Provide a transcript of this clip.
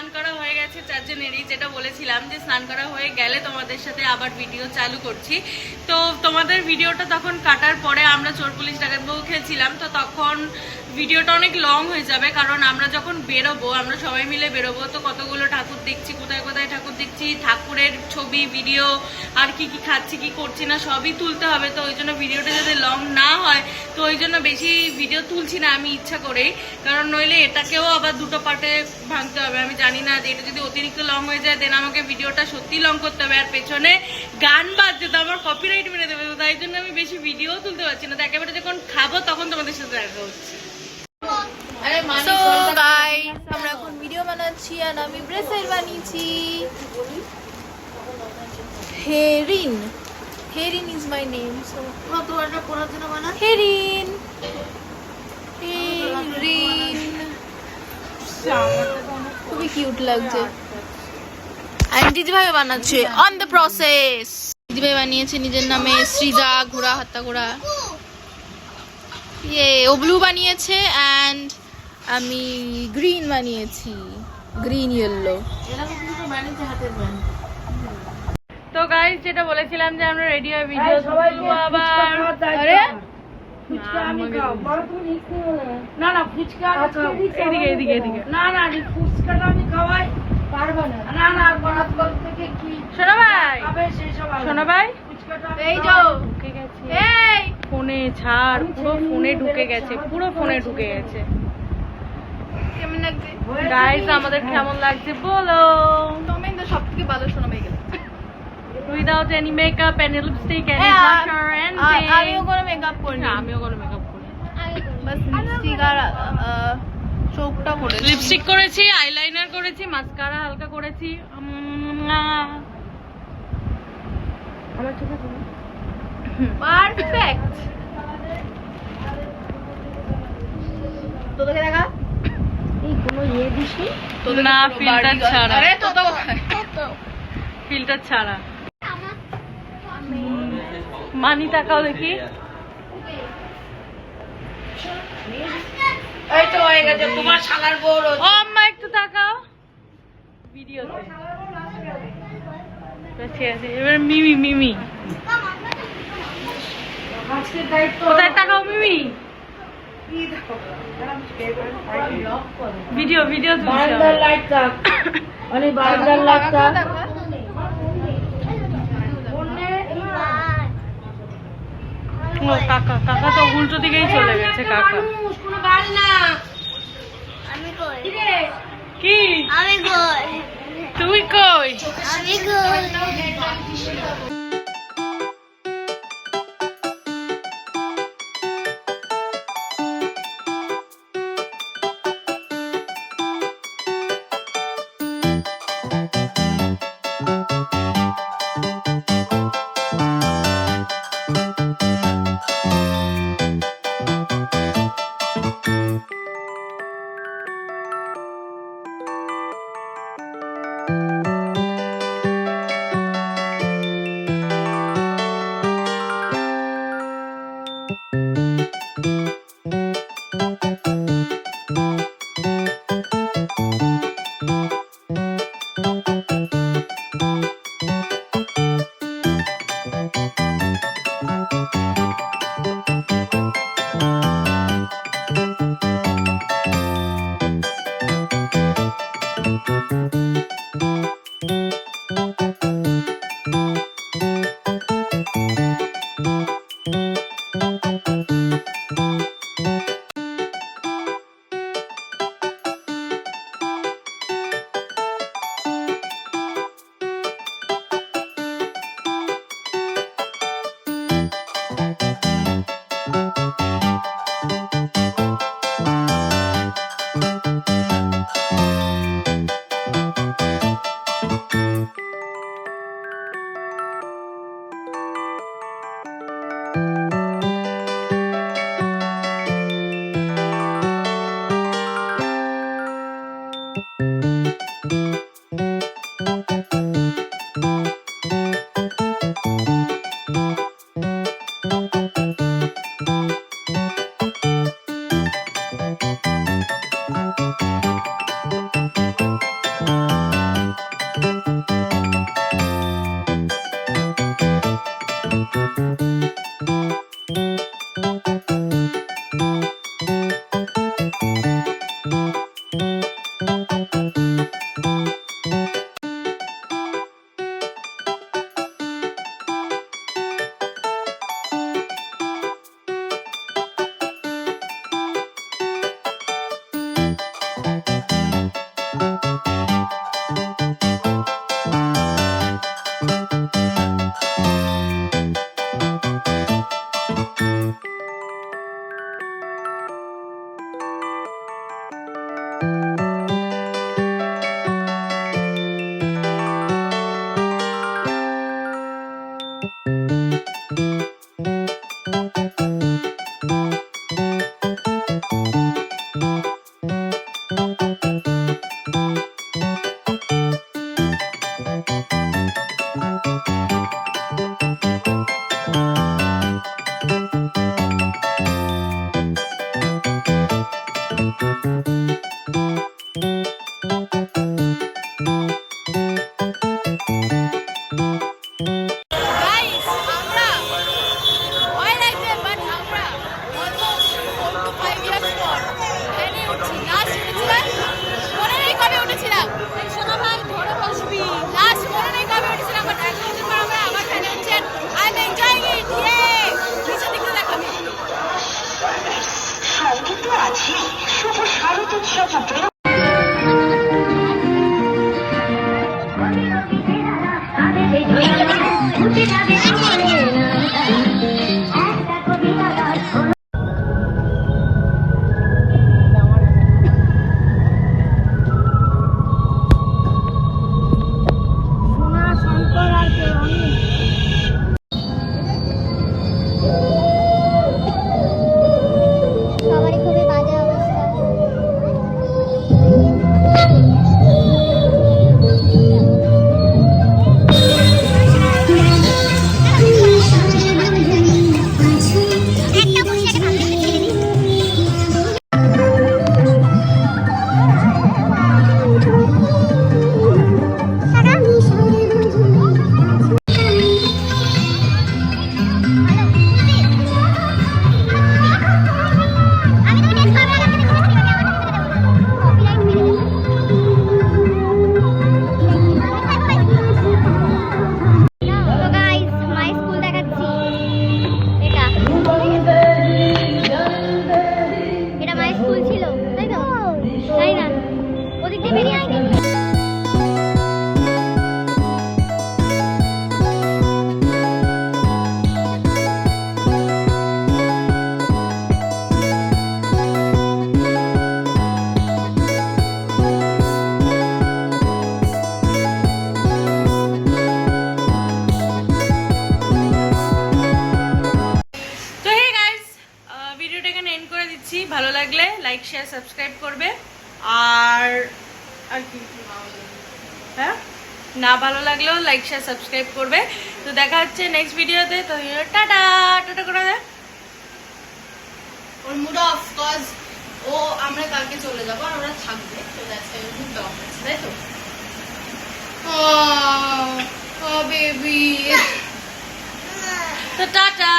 স্নান করা হয়ে গেছে চারজনেরই, যেটা বলেছিলাম যে স্নান করা হয়ে গেলে তোমাদের সাথে আবার ভিডিও চালু করছি। তো তোমাদের ভিডিওটা তখন কাটার পরে আমরা চোর পুলিশ ডাকাত বউ খেলছিলাম, তো তখন ভিডিওটা অনেক লং হয়ে যাবে, কারণ আমরা যখন বেরোবো, আমরা সবাই মিলে বেরোবো, তো কতগুলো ঠাকুর দেখছি, কোথায় কোথায় ঠাকুর দেখছি, ঠাকুরের ছবি ভিডিও আর কি কি খাচ্ছি কি করছি না সবই তুলতে হবে। তো ওই জন্য ভিডিওটা যাতে লং না হয়, তো ওই জন্য বেশি ভিডিও তুলছি না আমি ইচ্ছা করেই, কারণ নইলে এটাকেও আবার দুটো পার্টে ভাঙতে হবে। আমি জানি না যে এটা যদি অতিরিক্ত লং হয়ে যায় দেন আমাকে ভিডিওটা সত্যি লং করতে হবে, আর পেছনে গান বাজছে তো আমার কপিরাইট মেরে দেবে, তো তাই জন্য আমি বেশি ভিডিও তুলতে পারছি না। তো একেবারে যখন খাবো তখন তোমাদের সাথে দেখা হচ্ছে। সো গাইস, আমরা এখন ভিডিও বানাচ্ছি আর আমি ব্রেসলেট বানিয়েছি। হেরিন, হেরিন ইজ মাই নেম। সো তোরটা পড়ার জন্য বানা। হেরিন, হেরিন খুবই কিউট লাগছে। আর দিদিভাই বানাচ্ছে অন দ্য প্রসেস। দিদিভাই বানিয়েছে নিজের নামে সৃজা ঘোড়া, হাত্তা ঘোড়া। ইয়ে, ও ব্লু বানিয়েছে অ্যান্ড আমি গ্রিন বানিয়েছি, গ্রিন ইয়েলো। তো গাইস, যেটা বলেছিলাম যে আমরা রেডি হয়ে ভিডিও তুলবো আবার। আরে ফুচকা আমি খাও, বড় তুমি রিস্ক নিও না। না না ফুচকা এদিকে এদিকে এদিকে। না না ফুচকাটা আমি খাওয়াই পারবো না। না না গণতল থেকে কি শোনো ভাই, খাবে সেই সব শোনো ভাই, ফুচকাটা এই যাও, ঢুকে গেছে এই ফোনে, ছাড়, পুরো ফোনে ঢুকে গেছে, পুরো ফোনে ঢুকে গেছে। কেমন লাগছে গাইস আমাদের কেমন লাগছে বলো? টমেন তো সবথেকে ভালো শোনা হয়ে গেল। Without any makeup and lipstick and blusher and আমিও কোনো মেকআপ করিনি, আমিও কোনো মেকআপ করি। বাস লিপস্টিক আর চোখটা করেছি। লিপস্টিক করেছি, আইলাইনার করেছি, মাস্কারা হালকা করেছি। আমার ঠিক আছে পারফেক্ট। তোদেরকে দেখা এই কোনো দিছি না, ফিল্টার ছাড়া। আরে তো ফিল্টার ছাড়া। মানি তাকাও দেখি। এই তো হয়ে গেছে তোমার শালার বউ। ও আম্মা একটু তাকাও ভিডিওতে। ঠিক আছে, এবার মিমি, মিমি আজকে দায়িত্ব কোথায় তাকাও মিমি? কি দেখো ভিডিও ভিডিও বারান্দার লাইট থাক, অনেক বারান্দার লাইট থাক। ও কাকা, কাকা তো উল্টো দিকেই চলে গেছে কাকা। কোনো গাল না। আমি কই, কি আমি কই, তুই কই? আমি কই। Guys, আমরা ভয় লাগছে বাট আমরা অলমোস্ট 4 to 5 years পর ট্রেনে উঠছি। লাস্ট উঠেছিলাম মনে নেই কবে উঠেছিলাম, এই সোনা ভাই ধরে বসবি। লাস্ট মনে নেই কবে উঠেছিলাম, বাট 1 বছর পর আমরা আবার ট্রেনে উঠছি। I am enjoying it. ইয়ে নিচের দিকে দেখাবি। সংযুক্ত আছে শুভ শারদোৎসব উপলক্ষে সবারই খুবই বাজে অবস্থা। ভালো লাগলে লাইক শেয়ার সাবস্ক্রাইব করবে, আর আর কি হ্যাঁ না ভালো লাগলেও লাইক শেয়ার সাবস্ক্রাইব করবে। তো দেখা হচ্ছে নেক্সট ভিডিওতে। তো টাটা টাটা করে দে। ওর মুড অফ কজ ও আমরা কালকে চলে যাবো আর ওরা থাকবে, তো দ্যাটস ওয়াই মুড অফ আছে, তাই তো? ও বেবি তো টাটা।